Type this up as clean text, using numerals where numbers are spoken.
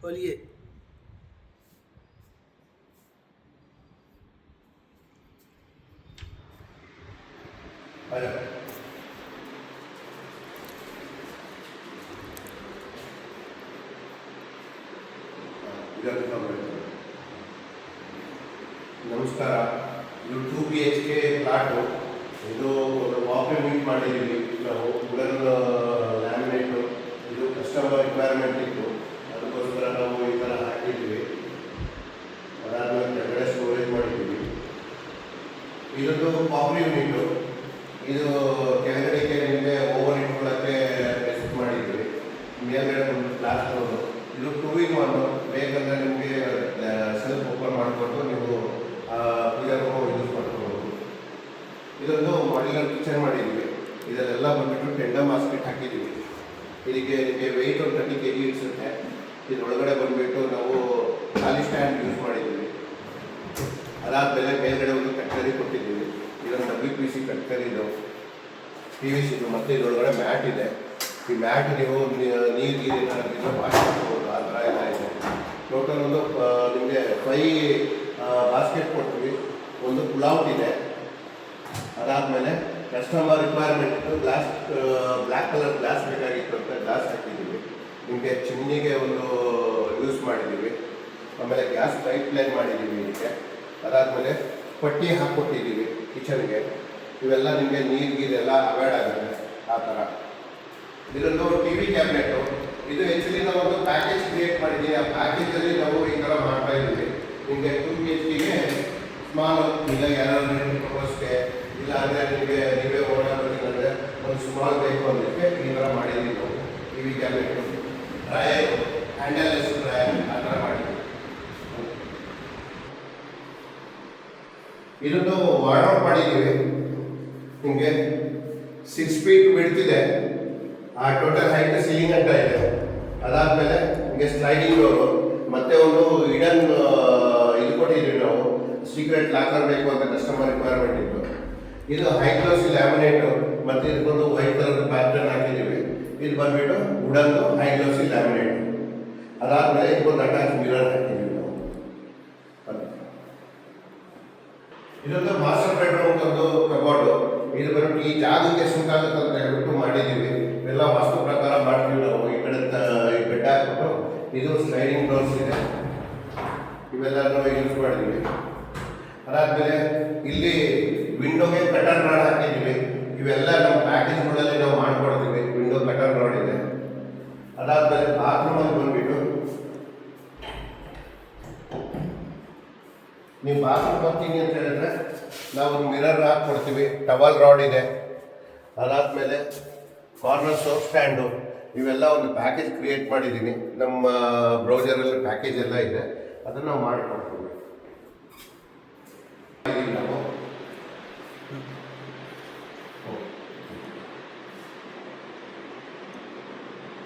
खोलिए। ನಮಸ್ಕಾರ. ಇದು 2 BHK ಫ್ಲಾಟು. ಇದು ವಾಪರ್ ಮೀಟ್ ಮಾಡಿದ್ದೀವಿ ನಾವು. ವುಡನ್ ಲ್ಯಾಮಿನೇಟು. ಇದು ಕಸ್ಟಮರ್ ರಿಕ್ವೈರ್ಮೆಂಟ್ ಇತ್ತು, ಅದಕ್ಕೋಸ್ಕರ ನಾವು ಈ ಥರ ಹಾಕಿದ್ದೀವಿ. ಅದಾದಮೇಲೆ ಕೆಳಗಡೆ ಸ್ಟೋರೇಜ್ ಮಾಡಿದ್ದೀವಿ. ಇದೊಂದು ಕಾಫಿ ಯೂನಿಟ್ಟು. ಇದು ಕೆಳಗಡೆಗೆ ನಿಮಗೆ ಓವರ್ ಇಟ್ಕೊಳ್ಳೋಕ್ಕೆ ರೆಸ್ಟ್ ಮಾಡಿದ್ದೀವಿ. ಮೇಲ್ಗಡೆ ಒಂದು ಗ್ಲಾಸ್ ಡೋರು. ಇದು 2-in-1. ಬೇಕಂದರೆ ನಿಮಗೆ ಸೆಲ್ಫ್ ಓಪನ್ ಮಾಡಿಕೊಂಡು ನೀವು ಪೂಜಾ ರೂಮ್ ಯೂಸ್ ಮಾಡ್ಕೋಬೋದು. ಇದೊಂದು ಮಾಡ್ಯುಲರ್ ಕಿಚನ್ ಮಾಡಿದ್ದೀವಿ. ಇದನ್ನೆಲ್ಲ ಬಂದುಬಿಟ್ಟು ಟೆಂಡರ್ ಮಾಸ್ಕೆಟ್ ಹಾಕಿದ್ದೀವಿ. ಇದಕ್ಕೆ ನಿಮಗೆ ವೆಯ್ಟ್ ಒಂದು 30 kg ಇಡಿಸುತ್ತೆ. ಇದರೊಳಗಡೆ ಬಂದುಬಿಟ್ಟು ನಾವು ಖಾಲಿ ಸ್ಟ್ಯಾಂಡ್ ಯೂಸ್ ಮಾಡಿದ್ದೀವಿ. ಅದಾದಮೇಲೆ ಮೇಲ್ಗಡೆ ಒಂದು ಕಟ್ಲರಿ ಕೊಟ್ಟಿದ್ದೀವಿ. ಇದೊಂದು WPC ಕಟ್ಲರಿದು PVC ಇದು. ಮತ್ತು ಇದರೊಳಗಡೆ ಮ್ಯಾಟ್ ಇದೆ. ಈ ಮ್ಯಾಟ್ ನೀವು ನೀರು ವಾಶ್ ಮಾಡ್ಕೋಬೋದು, ಆ ಥರ ಎಲ್ಲ ಇದೆ. ಟೋಟಲ್ ಒಂದು ನಿಮಗೆ 5 ಬಾಸ್ಕೆಟ್ ಕೊಡ್ತೀವಿ. ಒಂದು ಪುಲ್ಔಟ್ ಇದೆ. ಅದಾದಮೇಲೆ customer requirement glass, black colour glass ಬೇಕಾಗಿತ್ತು ಅಂತ ಗ್ಲಾಸ್ ಹಾಕಿದ್ದೀವಿ. ನಿಮಗೆ ಚಿಮ್ನಿಗೆ ಒಂದು ಯೂಸ್ ಮಾಡಿದ್ದೀವಿ. ಆಮೇಲೆ ಗ್ಯಾಸ್ ಪೈಪ್ ಲೈನ್ ಮಾಡಿದ್ದೀವಿ ಇದಕ್ಕೆ. ಅದಾದಮೇಲೆ ಪಟ್ಟಿ ಹಾಕ್ಕೊಟ್ಟಿದ್ದೀವಿ ಕಿಚನ್ಗೆ. ಇವೆಲ್ಲ ನಿಮಗೆ ನೀರಿಗೆಲ್ಲ ಅವಾಯ್ಡ್ ಆಗುತ್ತೆ, ಆ ಥರ. ಇದೊಂದು TV ಕ್ಯಾಬಿನೆಟು. ಇದು ಆ್ಯಕ್ಚುಲಿ ನಾವು ಒಂದು ಪ್ಯಾಕೇಜ್ ಕ್ರಿಯೇಟ್ ಮಾಡಿದ್ದೀವಿ. ಆ ಪ್ಯಾಕೇಜಲ್ಲಿ ನಾವು ಈ ಥರ ಮಾಡ್ತಾ ಇದ್ದೀವಿ. ನಿಮಗೆ 2 BHKಗೆ ಸ್ಮಾಲ್, ಇಲ್ಲ ಯಾರಾದರೂ ಪ್ರಪೋಸ್ಗೆ, ಇಲ್ಲ ಅಂದರೆ ನಿಮಗೆ ನೀವೇ ಓಡಾಡಬೇಕಂದ್ರೆ ಒಂದು ಸ್ಮಾಲ್ ಬೇಕು ಅನ್ನೋದಕ್ಕೆ ಈ ಥರ ಮಾಡಿದ್ದೀವಿ ನಾವು. TV ಕ್ಯಾಬಿನೆಟು, ಡ್ರಯರ್, ಹ್ಯಾಂಡಲ್ಲೆಸ್ ಡ್ರಯರ್, ಆ ಥರ ಮಾಡಿದ್ದೀವಿ. ಇದೊಂದು ವಾರ್ಡ್ರೋಬ್ ಮಾಡಿದ್ದೀವಿ. ನಿಮಗೆ 6 feet ಬಿಡ್ತಿದೆ. ಆ ಟೋಟಲ್ ಹೈಟ್ ಸೀಲಿಂಗ್ ಅಂತ ಇದೆ. ಅದಾದಮೇಲೆ ನಿಮಗೆ ಸ್ಲೈಡಿಂಗ್ ಡೋರು, ಮತ್ತೆ ಒಂದು ಹಿಡನ್ ಇದು ಕೊಟ್ಟಿದ್ದೀವಿ ನಾವು. ಸೀಕ್ರೆಟ್ ಲಾಕರ್ ಬೇಕು ಅಂತ ಕಸ್ಟಮರ್ ರಿಕ್ವೈರ್ಮೆಂಟ್ ಇತ್ತು. ಇದು ಹೈ ಗ್ಲಾಸಿ ಲ್ಯಾಮಿನೇಟು, ಮತ್ತು ಇದಕ್ಕೊಂದು ವೈಟ್ ಕಲರ್ ಪ್ಯಾಟರ್ನ್ ಹಾಕಿದ್ದೀವಿ. ಇದು ಬಂದುಬಿಟ್ಟು ವುಡನ್ದು ಹೈ ಗ್ಲಾಸಿ ಲ್ಯಾಮಿನೇಟ್. ಅದಾದಮೇಲೆ ಇದಕ್ಕೊಂದು ಅಟ್ಯಾಚ್ ಮಿರರ್ ಹಾಕಿದ್ದೀವಿ ನಾವು. ಇದೊಂದು ಮಾಸ್ಟರ್ ಬೆಡ್ರೂಮ್ ಒಂದು ಕಬೋರ್ಡು. ಇದು ಬಂದ್ಬಿಟ್ಟು ಈ ಜಾಗಕ್ಕೆ ಸೂಟ್ ಆಗುತ್ತೆ ಅಂತ ಹೇಳ್ಬಿಟ್ಟು ಮಾಡಿದ್ದೀವಿ. ಎಲ್ಲ ವಾಸ್ತು ಪ್ರಕಾರ ಮಾಡ್ತೀವಿ ನಾವು. ಈ ಕಡೆ ಈ ಬೆಡ್ ಹಾಕ್ಬಿಟ್ಟು ಇದು ಸ್ಲೈಡಿಂಗ್ ಡೋರ್ಸ್ ಇದೆ. ಇವೆಲ್ಲನೂ ಯೂಸ್ ಮಾಡಿದ್ದೀವಿ. ಅದಾದಮೇಲೆ ಇಲ್ಲಿ ವಿಂಡೋಗೆ ಕಟರ್ ರಾಡ್ ಹಾಕಿದ್ದೀವಿ. ಇವೆಲ್ಲ ನಮ್ಮ ಪ್ಯಾಕೇಜ್ಗಳಲ್ಲಿ ನಾವು ಮಾಡಿಕೊಡ್ತೀವಿ. ವಿಂಡೋ ಕಟರ್ ರಾಡ್ ಇದೆ. ಅದಾದಮೇಲೆ ಬಾತ್ರೂಮಲ್ಲಿ ಬಂದುಬಿಟ್ಟು ನೀವು ಬಾತ್ರೂಮ್ ಬರ್ತೀನಿ ಅಂತ ಹೇಳಿದ್ರೆ ನಾವು ಒಂದು ಮಿರರ್ ಹಾಕ್ಕೊಡ್ತೀವಿ. ಟವಲ್ ರಾಡ್ ಇದೆ. ಅದಾದಮೇಲೆ ಕಾರ್ನರ್ ಸೋಪ್ ಸ್ಟ್ಯಾಂಡು. ಇವೆಲ್ಲ ಒಂದು ಪ್ಯಾಕೇಜ್ ಕ್ರಿಯೇಟ್ ಮಾಡಿದ್ದೀನಿ. ನಮ್ಮ ಬ್ರೌಸರಲ್ಲಿ ಪ್ಯಾಕೇಜ್ ಎಲ್ಲ ಇದೆ, ಅದನ್ನು ನಾವು ಮಾಡಿಕೊಡ್ತೀವಿ.